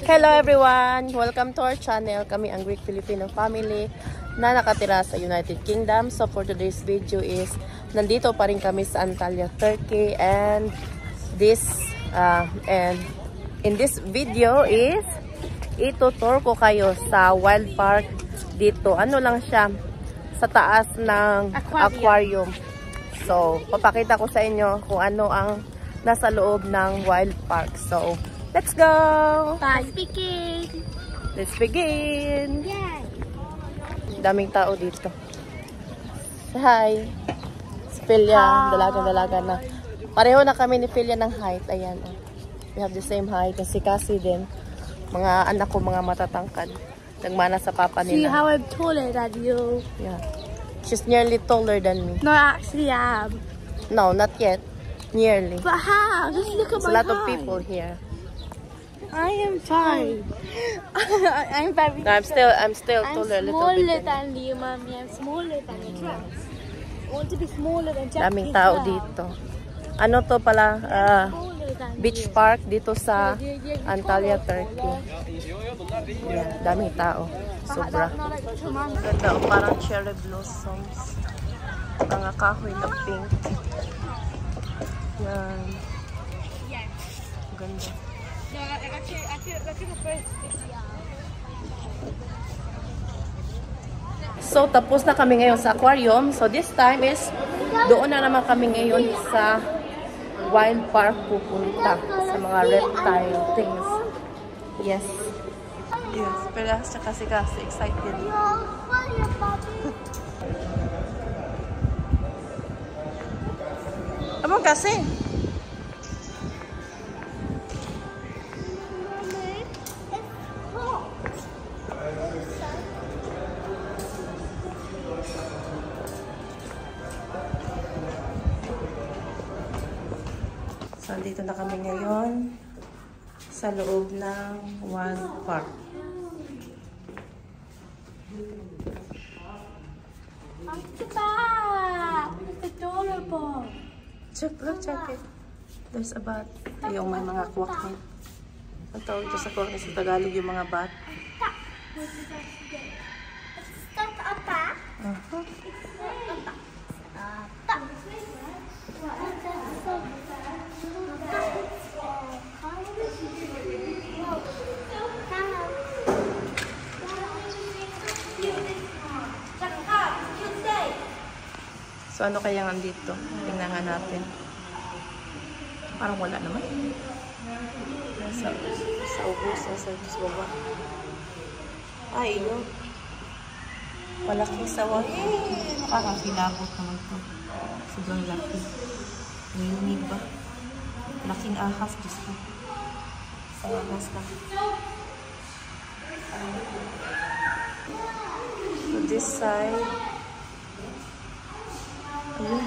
Hello everyone! Welcome to our channel. Kami ang Greek Filipino family na nakatira sa United Kingdom. So for today's video is nandito pa rin kami sa Antalya, Turkey, and in this video is itutur ko kayo sa wild park dito. Ano lang siya, sa taas ng aquarium. So papakita ko sa inyo kung ano ang nasa loob ng wild park. So let's go! Let's begin! Let's begin! Yay! Daming tao dito. Say hi! Si Philia, dalaga na. Pareho na kami ni Philia ng height. Ayan. We have the same height. Si Cassie din. Mga anak ko, mga matatangkad. Nagmana sa papa nila. See how I'm taller than you? Yeah. She's nearly taller than me. No, I actually am. No, not yet. Nearly. But how? Just look at There's my a lot of height. people here. I am fine. I'm very. No, I'm still I'm taller a little smaller bit. than you, mommy. I'm smaller than the dress. I want to be smaller than Jack. Daming tao dito. Ano to pala? Beach park dito sa Antalya, Turkey. Yeah, daming tao. Sobra. Ganda, parang cherry blossoms. Mga kahoy na pink. Yan. Ganda. So, tapos na kami ngayon sa aquarium. So, this time is doon na naman kami ngayon sa wild park pupunta. Sa mga reptile things. Yes. Yes. Pero kasi excited. Ano kasi? So, dito na kami ngayon sa loob ng wild park. It's adorable. Check it. There's a bat. Yung may mga kwak. Ang tawag ito sa kwak sa Tagalog yung mga bat. So, ano kaya nga dito? Tingnan nga natin. Parang wala naman. Sa ubos, sa baba. Ay, yun. Malaking sawa. Nakakakilabot naman ito. Sobrang laki. Mayunig ba? Laking ahas. Diyos ko. Sa ahas na. So, this side. Ayun.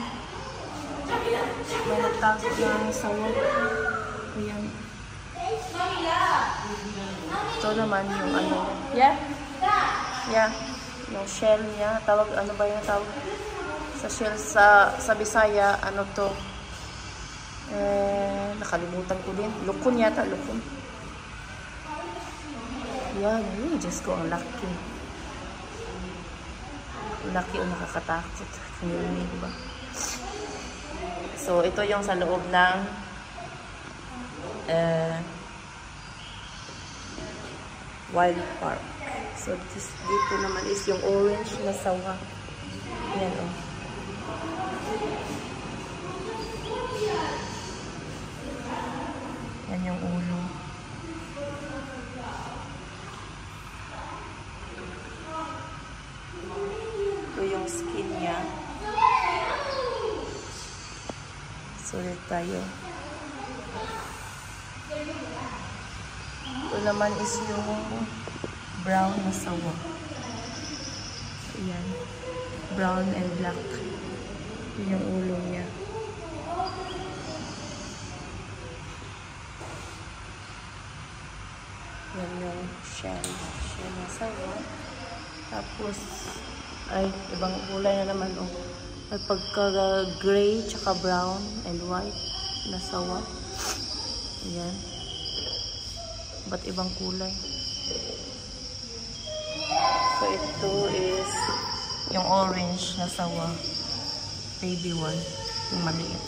May nagtago ng sawa. Ayan. Ito naman yung ano. Yeah? Yeah. Yung shell niya. Tawag, ano ba yung tawag? Sa shell sa Bisaya, ano to? Nakalimutan ko din. Lukon yata, lukon. Yan. Yun, Diyos ko, ang laki. Laki o nakakatakot. Kinilig ba? So, ito yung sa loob ng wild park. So, dito naman is yung orange na sawa. Yan o. Yan yung ulo. Ito yung skin niya. Sulit tayo. Ito naman is yung brown na sawa. Ayan. Brown and black. Ito yung ulo niya. Yan yung shell. Shell na sawa. Tapos, ay, ibang kulay na naman. Oh. May pagka-gray, tsaka brown and white na sawa. Ayan. Iba't ibang kulay. So, ito is yung orange na sawa. Baby one. Yung maliit.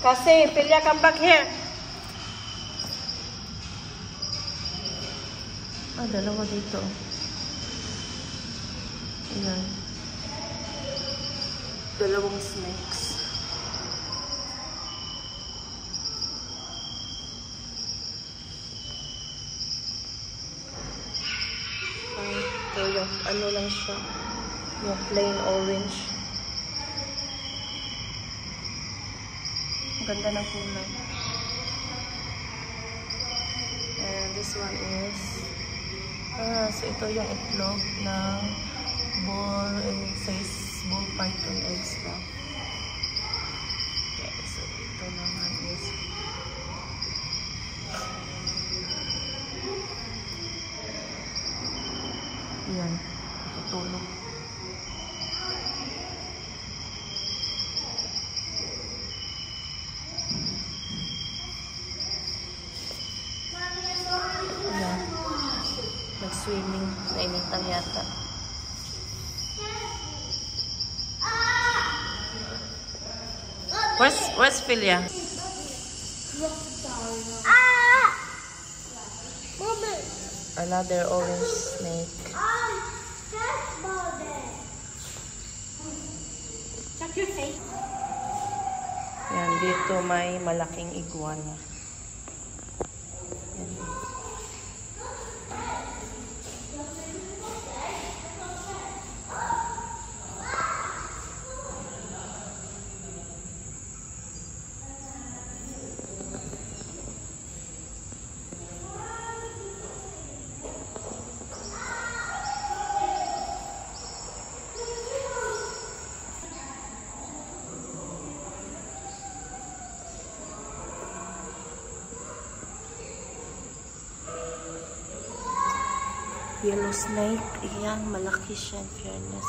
Kasi, Pilya, come back here. Ah, dalawa dito. Ayan. Dalawang snakes. Ito yung, ano lang siya. Yung plain orange. Ganda ng kulay. And this one is so ito yung itlog ng size ball python eggs lang. Okay, so ito naman is yan, tutulog. Swimming, nainitang yata. Where's Philia? Another orange snake. Yan, dito may malaking iguana. Yan. Yellow snake. Ayan, malaki siya, in fairness.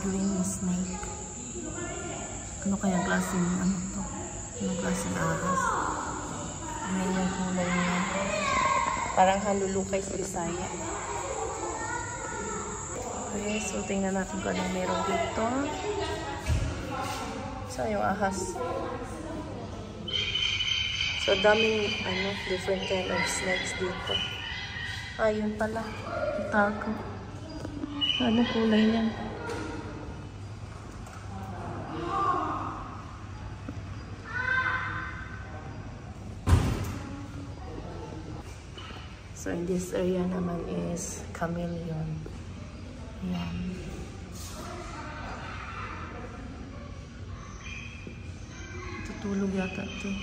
Green snake. Ano kaya klaseng ano to? Ano klaseng ahas? Ganyan yung kulay niya. Parang halulukay sa Bisaya. Okay, so tingnan natin kung anong meron dito. Saan yung ahas? So daming different kind of snakes dito. Ayun pala. Tago. Anong kulay niyan? So in this area naman is chameleon. Ayan. Natutulog yata ito.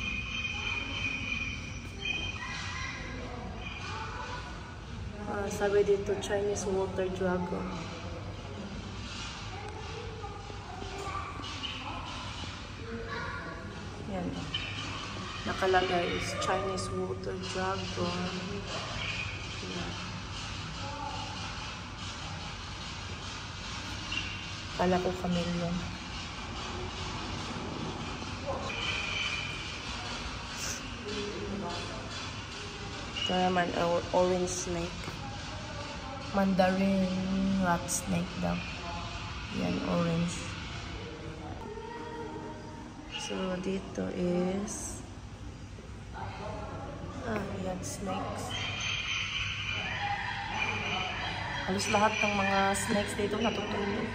Sabi dito, Chinese water dragon. Yan. Nakalagay is Chinese water dragon. Yan. Kala ko chameleon. Ito naman, orange snake. Mandarin rat snake daw. Yan, orange. So, dito is yan, snakes. Halos lahat ng mga snakes dito natutulog.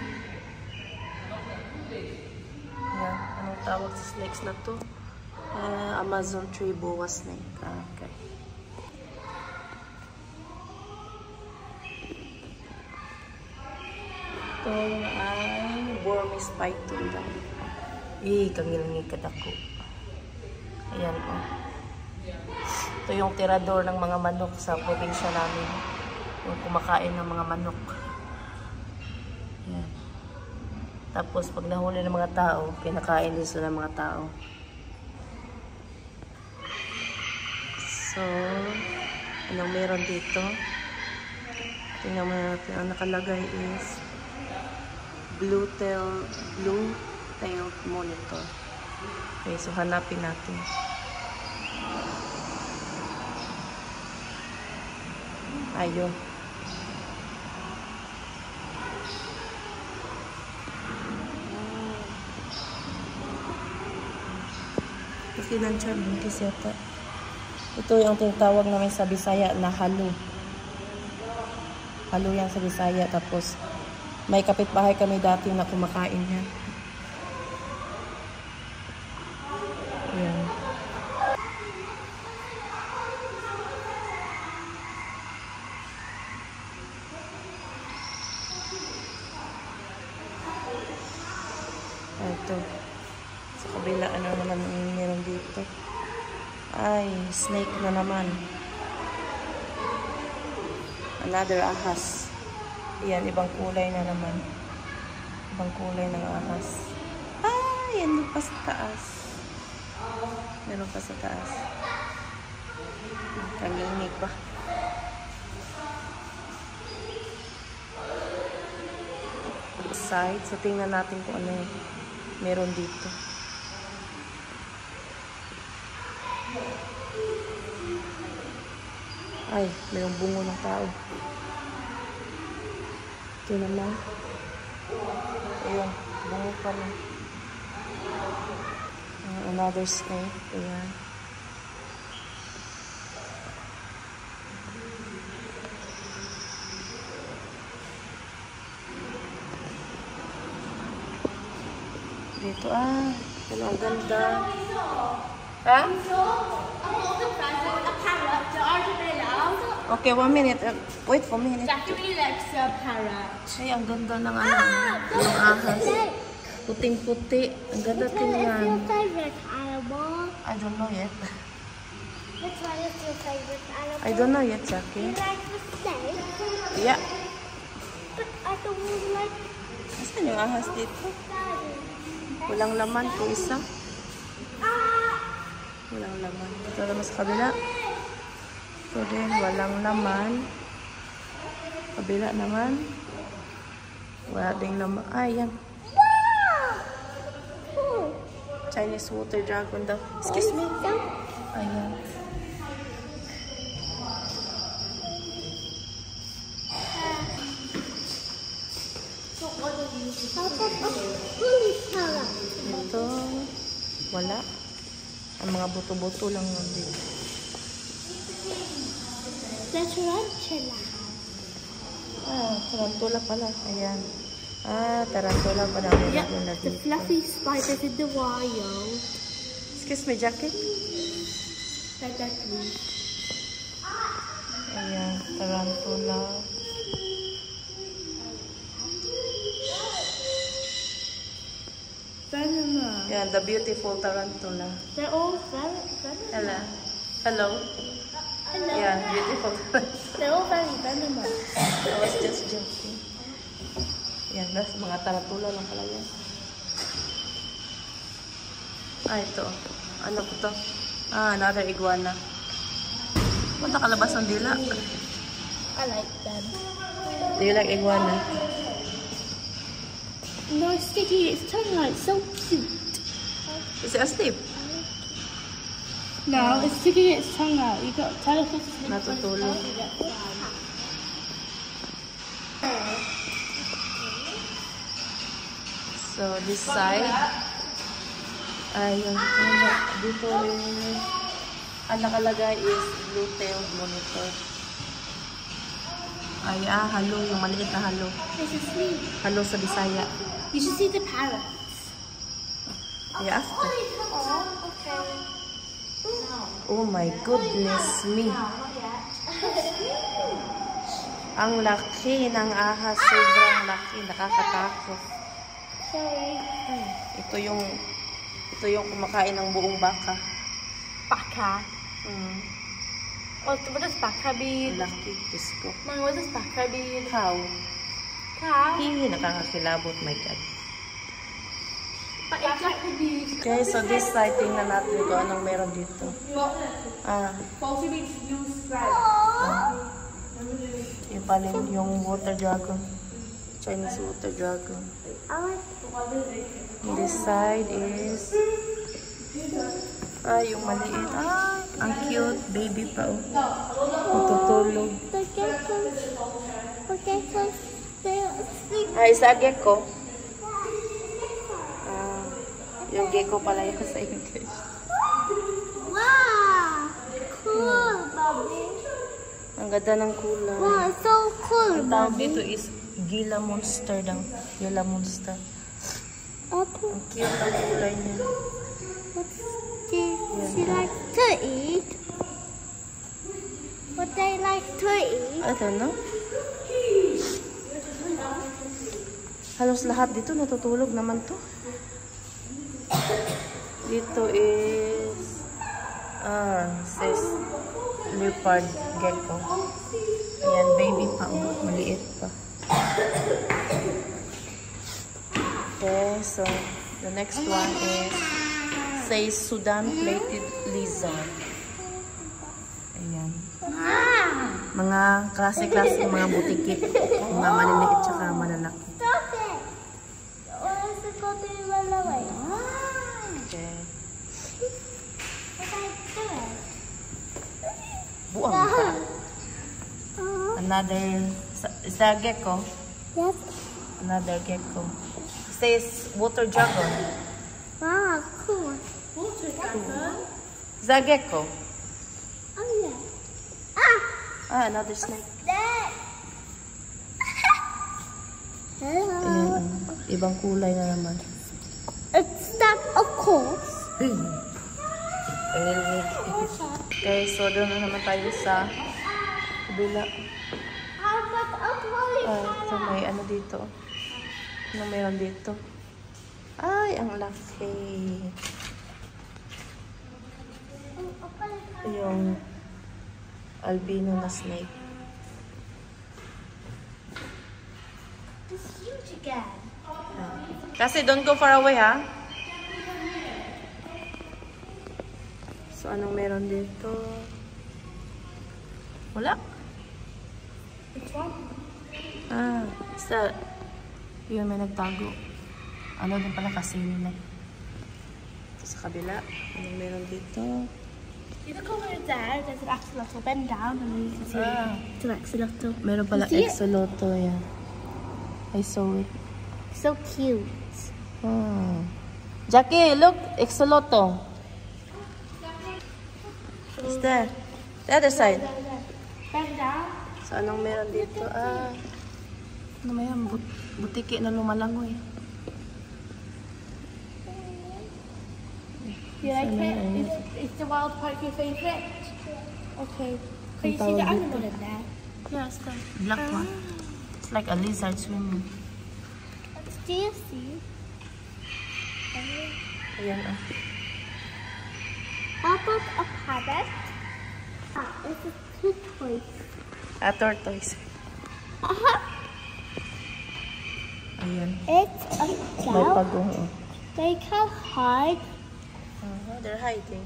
Yan, anong tawag sa snakes na to? Amazon tree boa snake. Okay. Ito ay Burmese python daw. Kangilangig kadako. Ayan o. Ito yung tirador ng mga manok sa probinsya namin. Yung kumakain ng mga manok. Ayan. Tapos pag nahuli ng mga tao, kinakain din sila ng mga tao. So, anong meron dito? Tingnan mo natin. Ang nakalagay is blue-tailed monitor. Okay, so hanapin natin. Ayun. Kasi nandiyan, buntis yata. Ito yung tinatawag namin sa Bisaya na halo. Halo yan sa Bisaya. Tapos, may kapitbahay kami dati na kumakain niya. Ayan. Ito. Sa kabila, ano naman meron dito? Ay, snake na naman. Another ahas. Ayan, ibang kulay na naman. Ibang kulay ng ahas. Yan pa sa taas. Meron pa sa taas. Kalinig ba? Side. So, tingnan natin kung ano meron dito. Ay, mayroong bungo ng tao. Ito naman. Ayun, bungo pa rin. Another snake. Ayan. Dito, ano, ang ganda. Ha? Okay, 1 minute. Wait for a minute. Jackie likes a parrot. Ay, ang ganda ng yung ahas. Puting-puti. Ang ganda tingnan. What's your favorite animal? I don't know yet. Which one is your favorite animal? I don't know yet, Jackie. You like the snake? Yeah. But I don't like Saan yung ahas dito? Walang laman po isa. Walang laman. Ito naman sa kabila. Ito din, walang laman. Kabila naman. Wala ding laman. Yan. Chinese water dragon daw. Excuse me. Ayan. Ito, wala. Ang mga buto-buto lang yun dito. The tarantula. Tarantula pala. Ayan. Tarantula pala. Yeah, the fluffy spiders in the wild. Excuse me, Jackie. Exactly. Ayan, tarantula. Banana. Yan, the beautiful tarantula. They're all very. Hello. Hello. Hello. Yeah, beautiful tarantula. They're all very venomous. I was just joking. Yan, guys, mga tarantula lang pala yan. Ah, ito. Ano po to? Ah, another iguana. Punta kalabas ng dila. I like them. Do you like iguana? No, it's sticking its tongue out. It's so cute. Is it asleep? No, it's sticking its tongue out. You got tell us what's Natutulog. So, this side. Ayun. Dito ang nakalagay is blue-tailed monitor. Ay, halo. Yung maliit na halo. It's asleep. Halo sa Bisaya. You should see the parrots. Yeah, after. Oh, okay. Oh my goodness me. Ang laki ng ahas. Sobrang laki. Nakakatakot. Sorry. Ay, ito yung kumakain ng buong baka. Baka. What does baka mean? Laki. Diyos ko. Mom, what does baka mean? Cow. Cow? Hihi, nakakakilabot. My God. But it's like the news. Okay, so this side, tingnan natin kung anong meron dito. Also means blue stripe. Yung pala yung water dragon. Chinese water dragon. This side is yung maliit. Ang cute. Baby pa, oh. Matutulog. The geckos, they're asleep. Isa gecko. Yung gecko pala yun sa English. Wow! Cool, Bobby. Ang ganda ng kulay. Wow, so cool, Ang tawag Bobby. dito is Gila Monster daw. Gila Monster. Okay. Ang cute ang kulay niya. What she like to eat? What they like to eat? I don't know. Halos lahat dito natutulog naman to. Dito is says leopard gecko. Ayan, baby pa, oh, maliit pa. Okay, so the next one is says Sudan plated lizard. Ayan. Mga klase-klase mga butiki, mga maliliit tsaka malalaki. Stop it! What is it called to run away? Okay. What I do? Buang pa. Another, is that gecko? Yes. Another gecko. It says water dragon. Wow, cool. Water dragon? Is that gecko? Oh yeah. Another snake. That. Hello. Ayan, ibang kulay na naman. It's that a horse? Okay, so doon na naman tayo sa kabila. How about a polygon? So may ano dito. Ano meron dito? Ay, ang laki. Yung albino na snake. It's huge again. Kasi don't go far away, ha? So, anong meron dito? Wala. Which one? Isa. Yun, may nagtago. Ano din pala kasi nila. Sa kabila, anong meron dito? You look over there, there's an axolotl. Bend down and you can see it's an axolotl. Meron pala You see it? axolotl, yan. I saw it. So cute. Jackie, look! Axolotl. Is there? The other side. Bend down. So, anong meron dito? Ano may yan? Butiki na lumalangoy. You like it? Is the wild park your favorite? Okay. Can you see the animal in there? Yes, the black one. It's like a lizard swimming. Do you see? Ayan, oh. How about a parrot? It's a tortoise. A tortoise. Ayan. It's a May dove. pagong, oh. They can hide. They're hiding.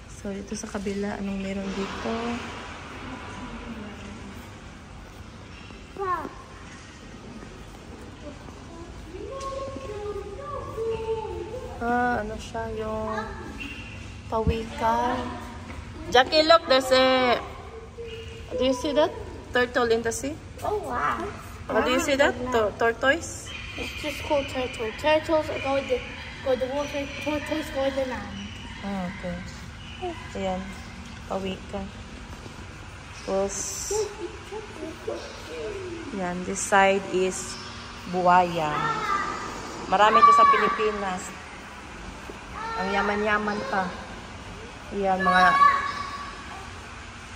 So, dito sa kabila, anong meron dito? Wow. Ano siya, yung pawikan. Jackie, look, there's a... Do you see that? Turtle in the sea? Oh, wow. Do you see that? Tortoise? It's just called turtle. Turtles go in the water. Tortoise go in the land. Okay. Ayan. Pawikan. Tapos, yan. This side is buwaya. Marami ito sa Pilipinas. Ang yaman-yaman pa. Yan, mga...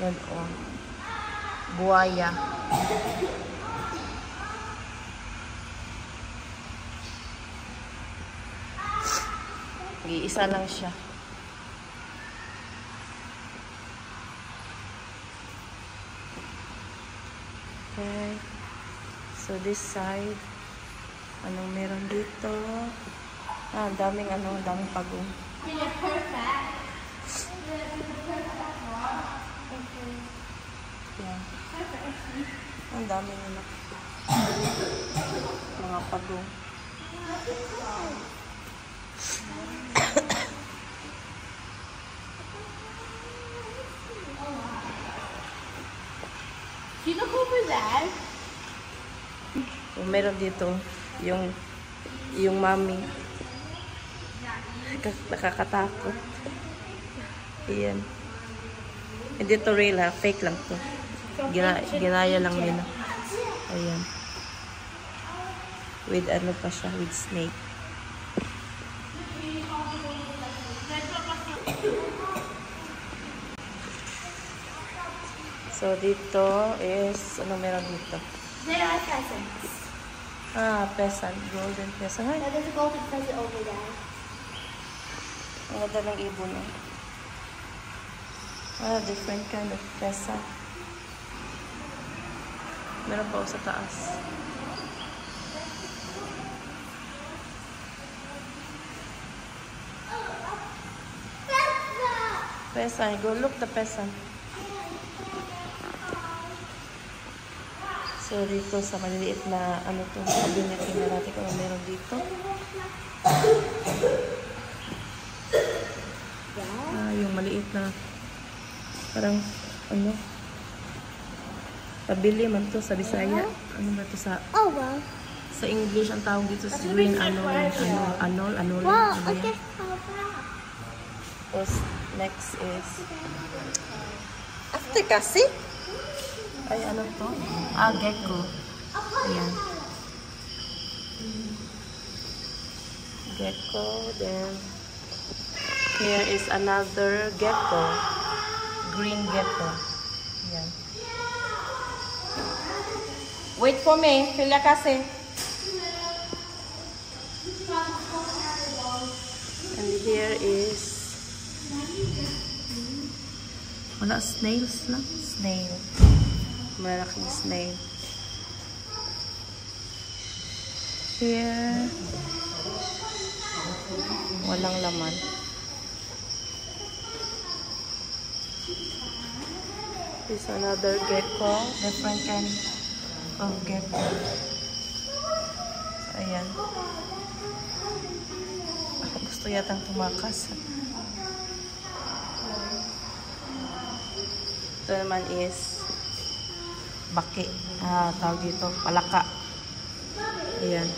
Yan, oh. Buwaya. Isa lang siya. Okay. So, this side. Anong meron dito? Daming daming pagong. Yeah. Ang dami nila. Mga pagong. You look over there. Meron dito yung mami. Nakakatakot. Ayan. Hindi to real, ha? Fake lang to. Ginaya lang nila. Ayan. With ano pa siya, with snake. So dito is, ano meron dito? There are pheasants. Pheasant. Golden pheasant. Ay, There's a golden pheasant over there. ang ganda ng ibon, oh. Different kind of pheasant. Meron pa sa taas. Pheasant. Go look the pheasant. So, dito sa maliliit na cabinet, tingnan natin kung meron dito. Yung maliit na parang pabili man to sa Bisaya. Ano ba to sa wow. sa English ang tawag dito sa green anol. Wow, Ano okay. yan? Tapos, next is after kasi ay ano to? Gecko. Ayan. Gecko. Then, here is another gecko. Green gecko. Ayan. Wait for me. Sila kasi. And here is wala, snails lang. Snail. Malaking snail. Here, walang laman. This is another gecko. Different kind of gecko. Ayan. Gusto yatang tumakas. Ito naman is baki. Tawag dito, palaka. Ayan.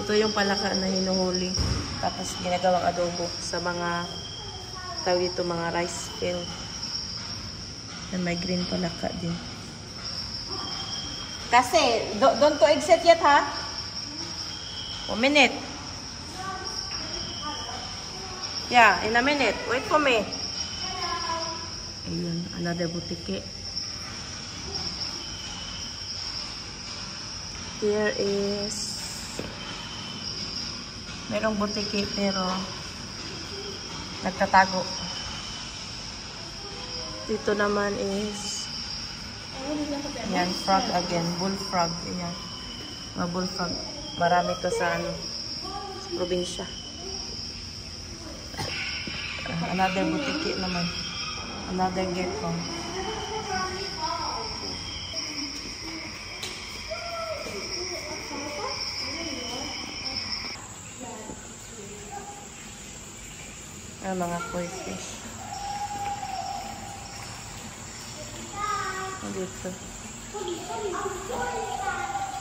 Ito yung palaka na hinuhuli. Tapos ginagawang adobo sa mga tawag dito, mga rice field. And may green palaka din. Kasi, don't to exit yet, ha? 1 minute. Yeah, in a minute. Wait for me. Ayun, another butike. Here is Merong butiki pero nagtatago. Dito naman is yan, frog again. Bullfrog. Yan. Mga bullfrog. Marami to sa ano, sa probinsya. Another butiki naman. Another gecko. Mga koi fish. Dito.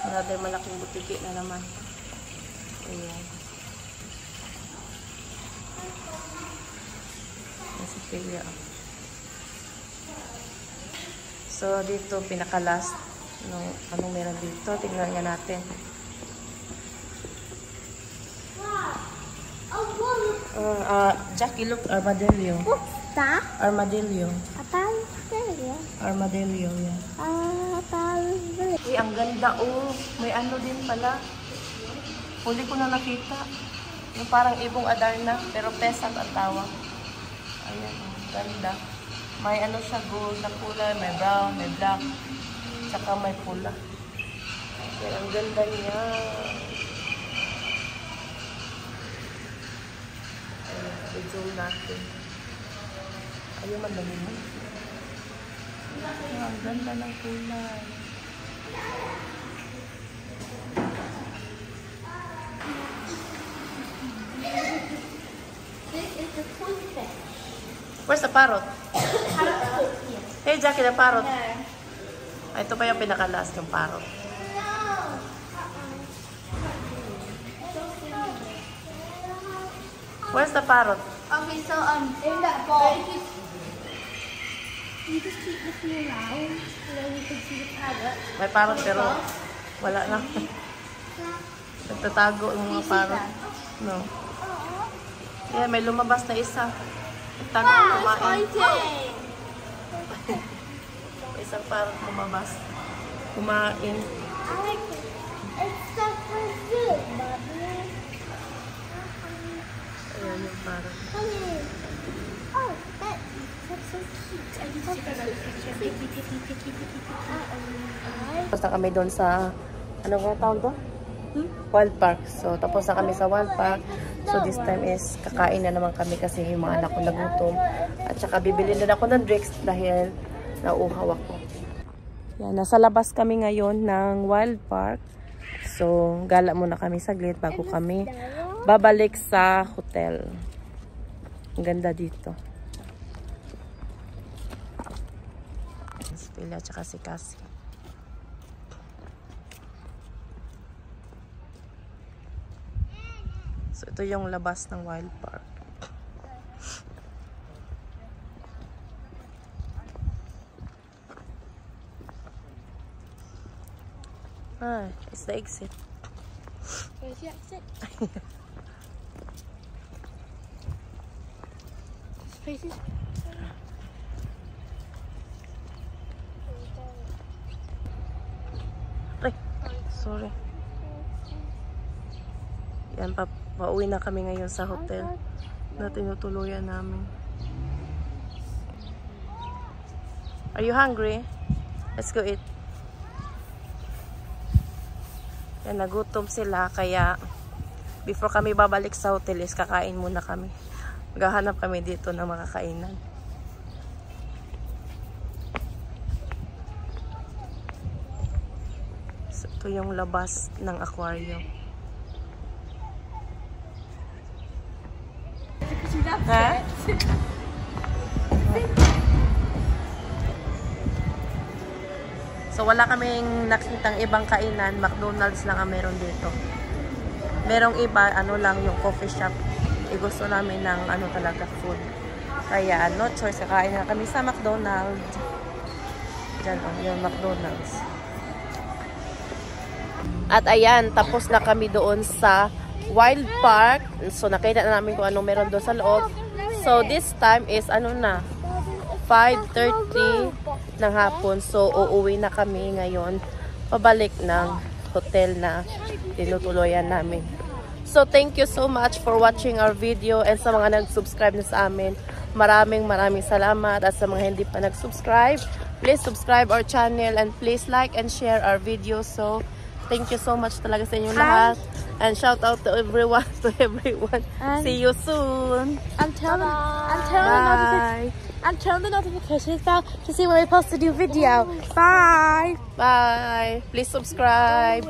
Another malaking butiki na naman. Ayan. Nasa pilya. So, dito, pinaka-last. Anong meron dito? Tingnan nga natin. Jackie, look, armadillo. What's that? Armadillo. Armadillo. Armadillo, yan. Armadillo. Uy, ang ganda, oh. May ano din pala. Huli ko na nakita. Yung parang ibong adarna, pero pesat ang tawag. Ayan, oh, ganda. May ano siya, gold na kulay, may brown, may black, tsaka may pula. Yan, ang ganda niya. Ayan, i-zoom natin. Ayaw man lang yun. Ang ganda ng kulay. This is the twin fish. Where's the parrot? Hey, Jackie, the parrot. There. Ay, ito pa yung pinaka-last, yung parrot. Where's the parrot? Okay, so in that ball, you just keep looking around, and then you can see the parrot. May parrot pero wala na. Nagtatago yung mga parrot. No. Yeah, may lumabas na isa. Tago kumain. Isang parrot lumabas. Kumain. I like it. It's so good, Mommy. Ayan yung parrot. Oh, that's so cute. I need to take another picture. Picky. Tapos na kami doon sa, ano nga tawag doon? Wild Park. So, tapos na kami sa Wild Park. So, this time is kakain na naman kami kasi yung mga anak ko nagutom. At saka bibili na ako ng drinks dahil nauuhaw ako. Yan, nasa labas kami ngayon ng Wild Park. So, gala muna kami saglit bago kami babalik sa hotel. Ang ganda dito. Si Pila at saka si Cassie. So, ito yung labas ng Wild Park. Ah, it's the exit. Where's the exit? This place is... Ay, sorry. Yan, pauwi na kami ngayon sa hotel na tinutuluyan namin. Are you hungry? Let's go eat. Yan, nagutom sila kaya before kami babalik sa hotel is kakain muna kami. Maghahanap kami dito ng mga kainan. So, ito yung labas ng aquarium. Ha? So wala kaming nakitang ibang kainan, McDonald's lang ang meron dito. Merong iba, ano lang yung coffee shop. Gusto namin ng ano talaga food. Kaya no choice, kakain na kami sa McDonald's. Diyan yung McDonald's. At ayan, tapos na kami doon sa Wild Park. So nakita na namin kung anong meron doon sa loob. So this time is ano na, 5:30 ng hapon. So uuwi na kami ngayon pabalik ng hotel na tinutuluyan namin. So, thank you so much for watching our video and sa mga nag-subscribe na sa amin. Maraming salamat. At sa mga hindi pa nag-subscribe, please subscribe our channel and please like and share our video. So, thank you so much talaga sa inyong lahat. And shout out to everyone. And see you soon. And turn the notifications bell to see when we post a new video. Bye. Bye. Please subscribe.